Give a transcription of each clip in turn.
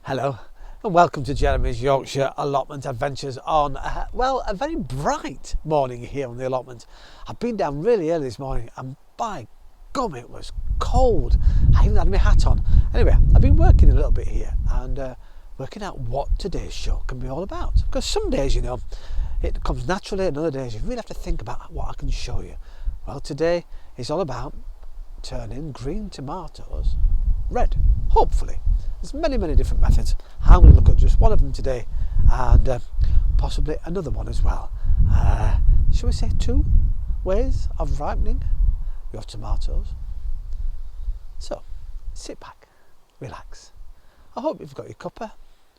Hello and welcome to Jeremy's Yorkshire Allotment Adventures on, a very bright morning here on the allotment. I've been down really early this morning and by gum it was cold. I even had my hat on. Anyway, I've been working a little bit here and working out what today's show can be all about. Because some days, you know, it comes naturally and other days you really have to think about what I can show you. Well, today is all about turning green tomatoes red, hopefully. There's many different methods. I'm going to look at just one of them today and possibly another one as well. Shall we say 2 ways of ripening your tomatoes? So sit back, relax. I hope you've got your cuppa,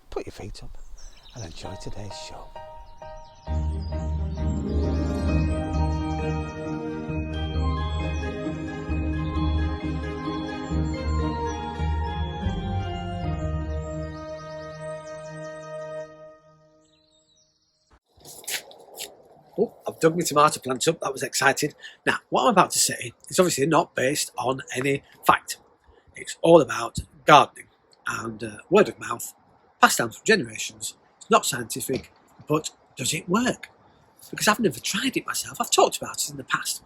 put your feet up and enjoy today's show. Oh, I've dug my tomato plants up, that was exciting. Now, what I'm about to say is obviously not based on any fact. It's all about gardening and word of mouth, passed down through generations. It's not scientific, but does it work? Because I've never tried it myself. I've talked about it in the past.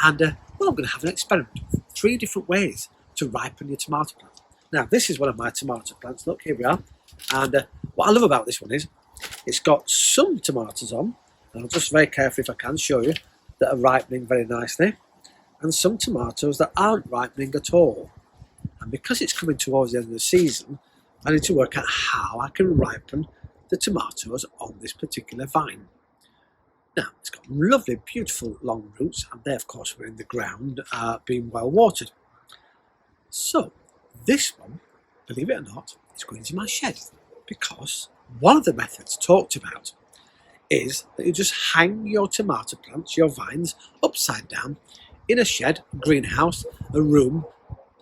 And, I'm going to have an experiment. 3 different ways to ripen your tomato plant. Now, this is one of my tomato plants. Look, here we are. And what I love about this one is it's got some tomatoes on, and I'll just very carefully, if I can, show you, that are ripening very nicely, and some tomatoes that aren't ripening at all. And because it's coming towards the end of the season, I need to work out how I can ripen the tomatoes on this particular vine. Now, it's got lovely, beautiful long roots, and they, of course, were in the ground, being well watered. So, this one, believe it or not, is going into my shed, because one of the methods talked about is that you just hang your tomato plants, your vines, upside down in a shed, greenhouse, a room.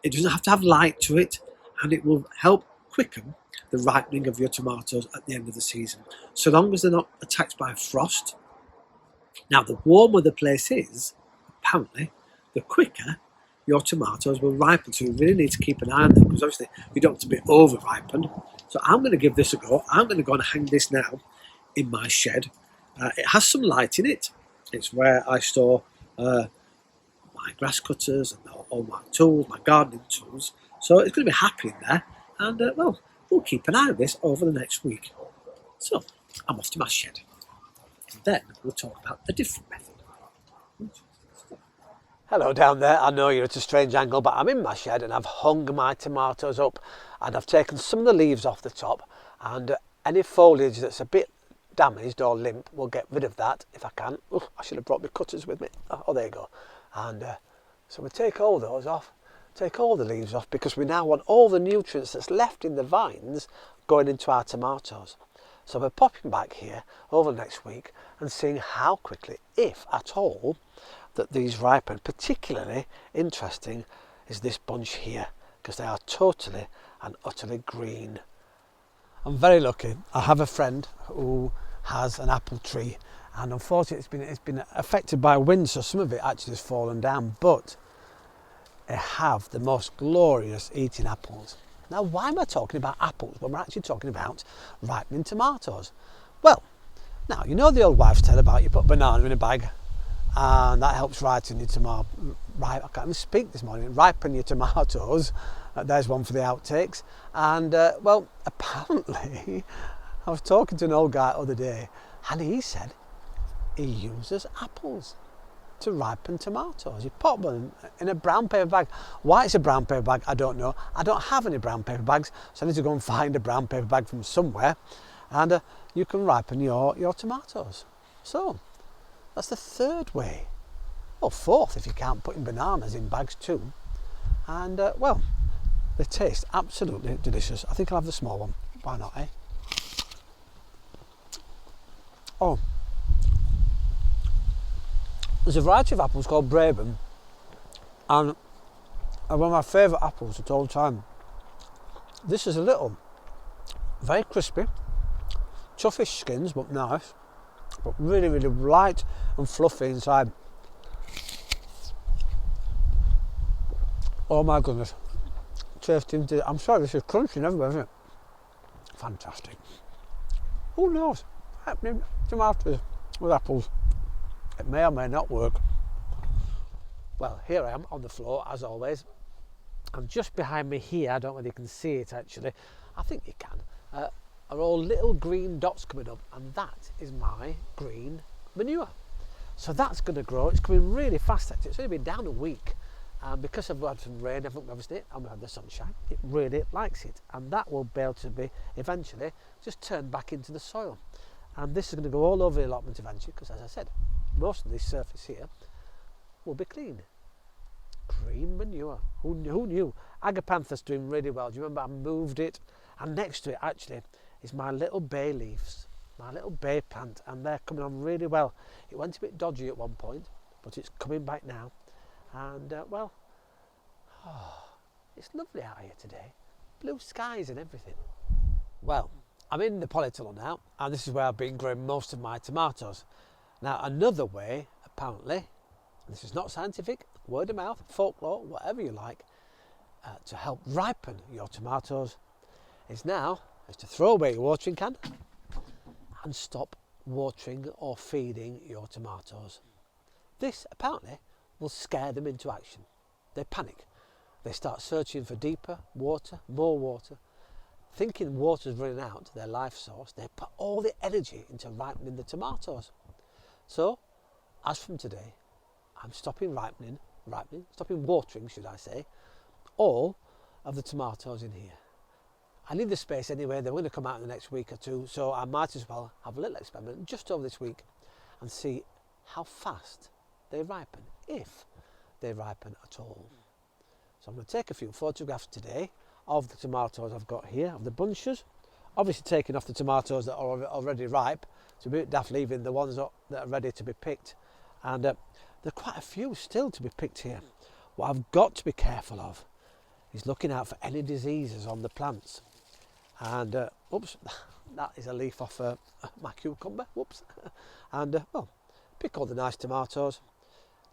It doesn't have to have light to it, and it will help quicken the ripening of your tomatoes at the end of the season, so long as they're not attacked by frost. Now, the warmer the place is, apparently, the quicker your tomatoes will ripen, so you really need to keep an eye on them, because obviously you don't want to be over ripened. So I'm going to give this a go. I'm going to go and hang this now in my shed. It has some light in it. It's where I store my grass cutters and all my tools, my gardening tools. So it's going to be happy in there. And we'll keep an eye on this over the next week. So I'm off to my shed. And then we'll talk about a different method. Hello down there. I know you're at a strange angle, but I'm in my shed and I've hung my tomatoes up and I've taken some of the leaves off the top, and any foliage that's a bit damaged or limp, we'll get rid of that if I can. Oh, I should have brought my cutters with me. Oh, there you go. And so we take all those off, take all the leaves off, because we now want all the nutrients that's left in the vines going into our tomatoes. So we're popping back here over the next week and seeing how quickly, if at all, that these ripen. Particularly interesting is this bunch here, because they are totally and utterly green. I'm very lucky. I have a friend who has an apple tree, and unfortunately it's been affected by wind, so some of it actually has fallen down, but they have the most glorious eating apples. Now, why am I talking about apples when we're actually talking about ripening tomatoes? Well, now, you know the old wives' tale about you put a banana in a bag and that helps ripen your tomato. I can't even speak this morning. Ripen your tomatoes. There's one for the outtakes. And apparently, I was talking to an old guy the other day, and he said he uses apples to ripen tomatoes. You pop them in a brown paper bag. Why it's a brown paper bag, I don't know. I don't have any brown paper bags, so I need to go and find a brown paper bag from somewhere, and you can ripen your tomatoes. So that's the 3rd way, or 4th if you can't put in bananas in bags too. And they taste absolutely delicious. I think I'll have the small one. Why not, eh? Oh, there's a variety of apples called Brabham, and one of my favourite apples at all time. This is a little, very crispy, toughish skins, but nice, but really light and fluffy inside. Oh my goodness, tasting. I'm sorry, this is crunching everywhere, isn't it? Fantastic. Who knows? Happening tomatoes with apples. It may or may not work. Well, here I am on the floor as always, and just behind me here, I don't know whether you can see it actually, I think you can, are all little green dots coming up, and that is my green manure. So that's going to grow. It's coming really fast actually. It's only been down a week, and because I've had some rain, obviously, and we've had the sunshine, it really likes it, and that will be able to be eventually just turned back into the soil. And this is going to go all over the allotment eventually, because as I said, most of this surface here will be clean. Green manure. Who knew? Agapanthus doing really well. Do you remember I moved it? And next to it actually is my little bay leaves, my little bay plant, and they're coming on really well. It went a bit dodgy at one point, but it's coming back now. And well, it's lovely out here today. Blue skies and everything. Well, I'm in the polytunnel now, and this is where I've been growing most of my tomatoes. Now, another way, apparently, this is not scientific, word of mouth, folklore, whatever you like, to help ripen your tomatoes is to throw away your watering can and stop watering or feeding your tomatoes. This, apparently, will scare them into action. They panic. They start searching for deeper water, more water. Thinking water's running out, their life source, they put all the energy into ripening the tomatoes. So, as from today, I'm stopping stopping watering, should I say, all of the tomatoes in here. I need the space anyway. They're going to come out in the next week or two, so I might as well have a little experiment just over this week and see how fast they ripen, if they ripen at all. So I'm going to take a few photographs today of the tomatoes I've got here, of the bunches, obviously taking off the tomatoes that are already ripe. It's a bit daft leaving the ones that are ready to be picked, and there are quite a few still to be picked here. What I've got to be careful of is looking out for any diseases on the plants. And oops, that is a leaf off my cucumber, whoops. And well, pick all the nice tomatoes.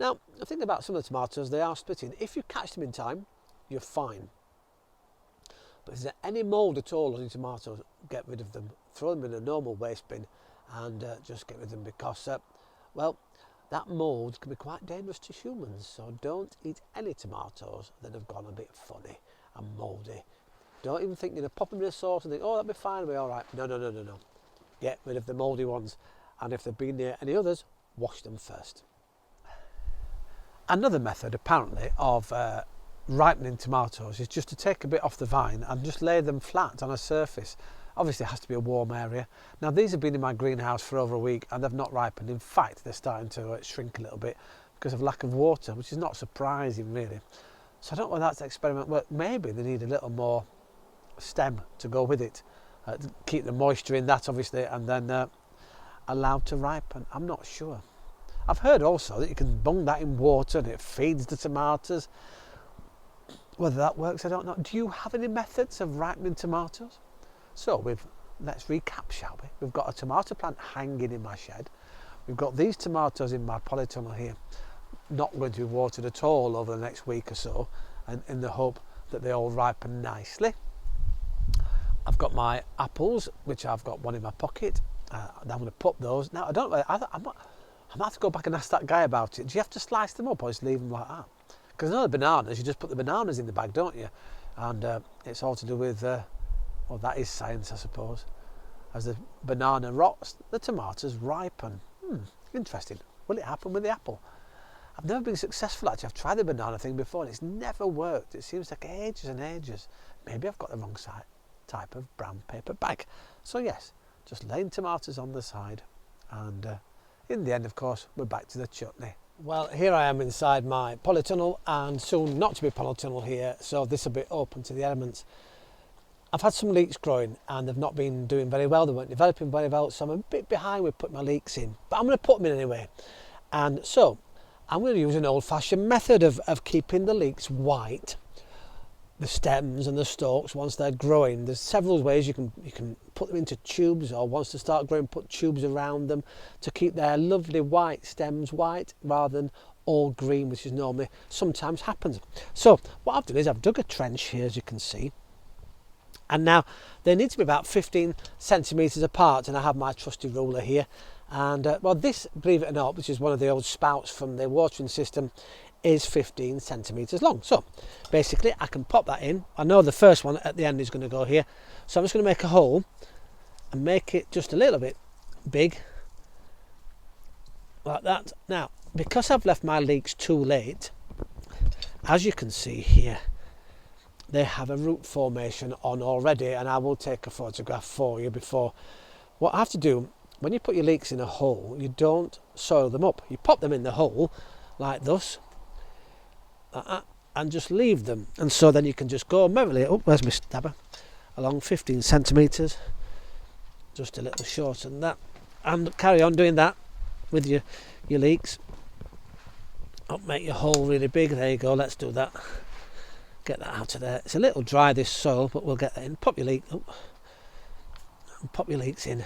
Now, the thing about some of the tomatoes, they are splitting. If you catch them in time, you're fine. But if there's any mould at all on your tomatoes, get rid of them. Throw them in a normal waste bin and just get rid of them, because, well, that mould can be quite dangerous to humans. So don't eat any tomatoes that have gone a bit funny and mouldy. Don't even think you're going to pop them in a sauce and think, oh, that'll be fine, it'll be all right. No. Get rid of the mouldy ones. And if they've been near any others, wash them first. Another method, apparently, of ripening tomatoes is just to take a bit off the vine and just lay them flat on a surface. Obviously it has to be a warm area. Now these have been in my greenhouse for over a week and they've not ripened. In fact, they're starting to shrink a little bit because of lack of water, which is not surprising really. So I don't know whether that's experiment work. Maybe they need a little more stem to go with it, to keep the moisture in that obviously, and then allowed to ripen. I'm not sure. I've heard also that you can bung that in water and it feeds the tomatoes. Whether that works, I don't know. Do you have any methods of ripening tomatoes? So let's recap, shall we? We've got a tomato plant hanging in my shed. We've got these tomatoes in my polytunnel here, not going to be watered at all over the next week or so, and in the hope that they all ripen nicely. I've got my apples, which I've got one in my pocket. I'm going to put those. Now, I don't know, I might have to go back and ask that guy about it. Do you have to slice them up or just leave them like that? Because I know the bananas, you just put the bananas in the bag, don't you? And it's all to do with, well, that is science, I suppose. As the banana rots, the tomatoes ripen. Interesting. Will it happen with the apple? I've never been successful actually. I've tried the banana thing before and it's never worked. It seems like ages and ages. Maybe I've got the wrong type of brown paper bag. So yes, just laying tomatoes on the side, and in the end, of course, we're back to the chutney. Well, here I am inside my polytunnel, and soon not to be polytunnel here, so this will be open to the elements. I've had some leeks growing and they've not been doing very well. They weren't developing very well, so I'm a bit behind with putting my leeks in, but I'm going to put them in anyway. And so I'm going to use an old-fashioned method of keeping the leeks white, the stems and the stalks once they're growing. There's several ways you can put them into tubes, or once they start growing, put tubes around them to keep their lovely white stems white rather than all green, which is normally sometimes happens. So what I've done is I've dug a trench here, as you can see, And now they need to be about 15 centimetres apart, and I have my trusty ruler here. And well, this, believe it or not, which is one of the old spouts from the watering system, is 15 centimetres long. So basically I can pop that in. I know the first one at the end is going to go here, so I'm just going to make a hole and make it just a little bit big, like that. Now, because I've left my leeks too late, as you can see here, they have a root formation on already, and I will take a photograph for you before. What I have to do, when you put your leeks in a hole, you don't soil them up. You pop them in the hole like this, and just leave them, and so then you can just go merrily, oh, where's my stabber, along 15 centimetres, just a little shorter than that, and carry on doing that with your leeks. Oh, make your hole really big. There you go, let's do that. Get that out of there. It's a little dry, this soil, but we'll get that in. Pop your leek, oh, and pop your leeks in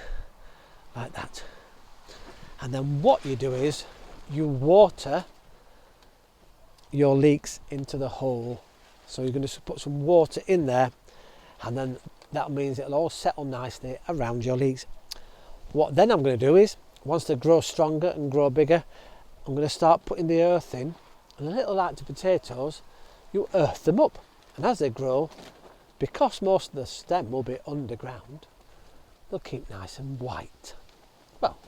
like that. And then what you do is you water your leeks into the hole. So you're going to put some water in there, and then that means it'll all settle nicely around your leeks. What then I'm going to do is, once they grow stronger and grow bigger, I'm going to start putting the earth in, and a little like the potatoes, you earth them up, and as they grow, because most of the stem will be underground, they'll keep nice and white. Well,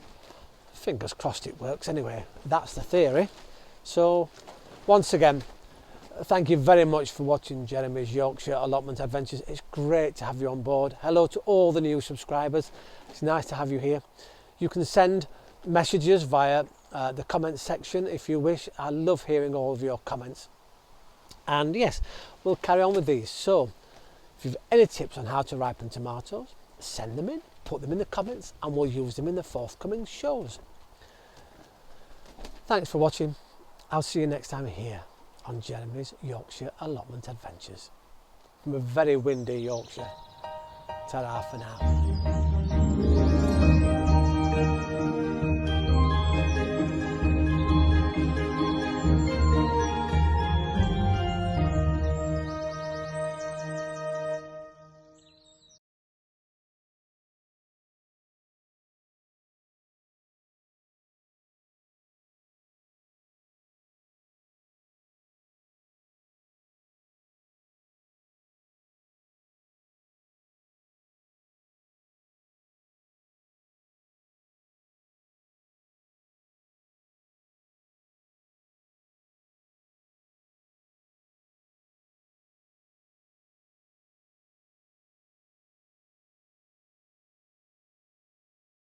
fingers crossed it works anyway. That's the theory. So once again, thank you very much for watching Jeremy's Yorkshire Allotment Adventures. It's great to have you on board. Hello to all the new subscribers. It's nice to have you here. You can send messages via the comments section if you wish. I love hearing all of your comments. And yes, we'll carry on with these. So if you've any tips on how to ripen tomatoes, send them in, put them in the comments, and we'll use them in the forthcoming shows. Thanks for watching. I'll see you next time here on Jeremy's Yorkshire Allotment Adventures from a very windy Yorkshire. Ta-ra for now.